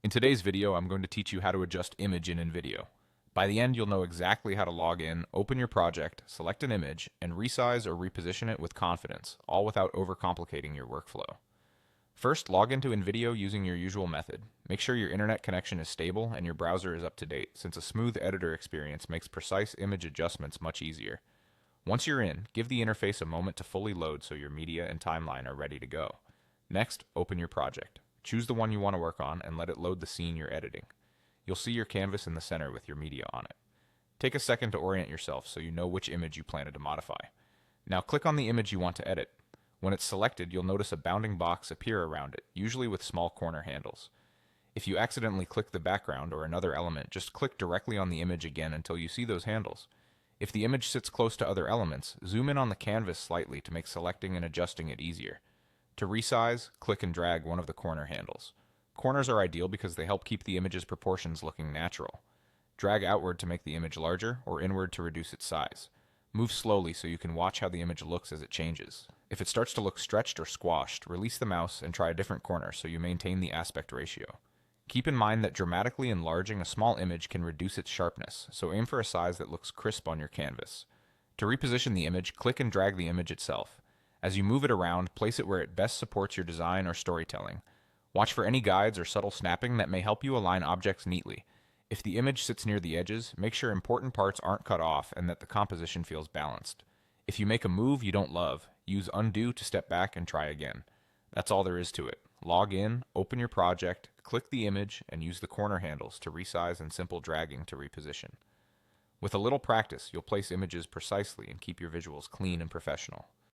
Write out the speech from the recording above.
In today's video, I'm going to teach you how to adjust image in InVideo. By the end, you'll know exactly how to log in, open your project, select an image, and resize or reposition it with confidence, all without overcomplicating your workflow. First, log into InVideo using your usual method. Make sure your internet connection is stable and your browser is up to date, since a smooth editor experience makes precise image adjustments much easier. Once you're in, give the interface a moment to fully load so your media and timeline are ready to go. Next, open your project. Choose the one you want to work on and let it load the scene you're editing. You'll see your canvas in the center with your media on it. Take a second to orient yourself so you know which image you plan to modify. Now click on the image you want to edit. When it's selected, you'll notice a bounding box appear around it, usually with small corner handles. If you accidentally click the background or another element, just click directly on the image again until you see those handles. If the image sits close to other elements, zoom in on the canvas slightly to make selecting and adjusting it easier. To resize, click and drag one of the corner handles. Corners are ideal because they help keep the image's proportions looking natural. Drag outward to make the image larger, or inward to reduce its size. Move slowly so you can watch how the image looks as it changes. If it starts to look stretched or squashed, release the mouse and try a different corner so you maintain the aspect ratio. Keep in mind that dramatically enlarging a small image can reduce its sharpness, so aim for a size that looks crisp on your canvas. To reposition the image, click and drag the image itself. As you move it around, place it where it best supports your design or storytelling. Watch for any guides or subtle snapping that may help you align objects neatly. If the image sits near the edges, make sure important parts aren't cut off and that the composition feels balanced. If you make a move you don't love, use undo to step back and try again. That's all there is to it. Log in, open your project, click the image, and use the corner handles to resize and simple dragging to reposition. With a little practice, you'll place images precisely and keep your visuals clean and professional.